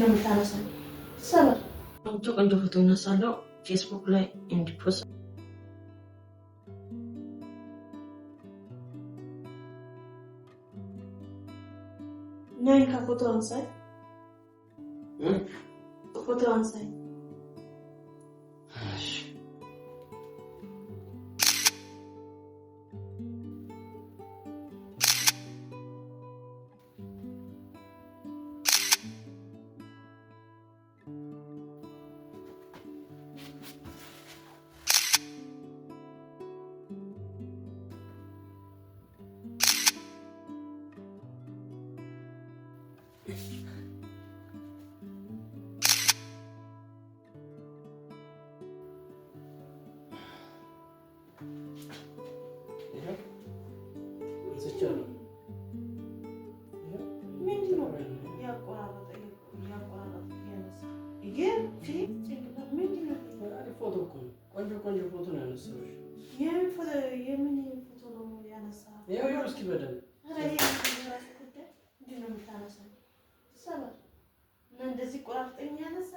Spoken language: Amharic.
ምንድነው የምታነሳው? ሰበር ቆንጆ ፎቶ እነሳለሁ ፌስቡክ ላይ እንዲፖስት ነይ ከፎቶ አንሳይ ፎቶ አንሳይ ቆንጆ ፎቶ ነው ያነሳው። የምን ፎቶ ነው ያነሳው? ያው እስኪ በደንብ እንደዚህ ቆራርጠኝ ያነሳ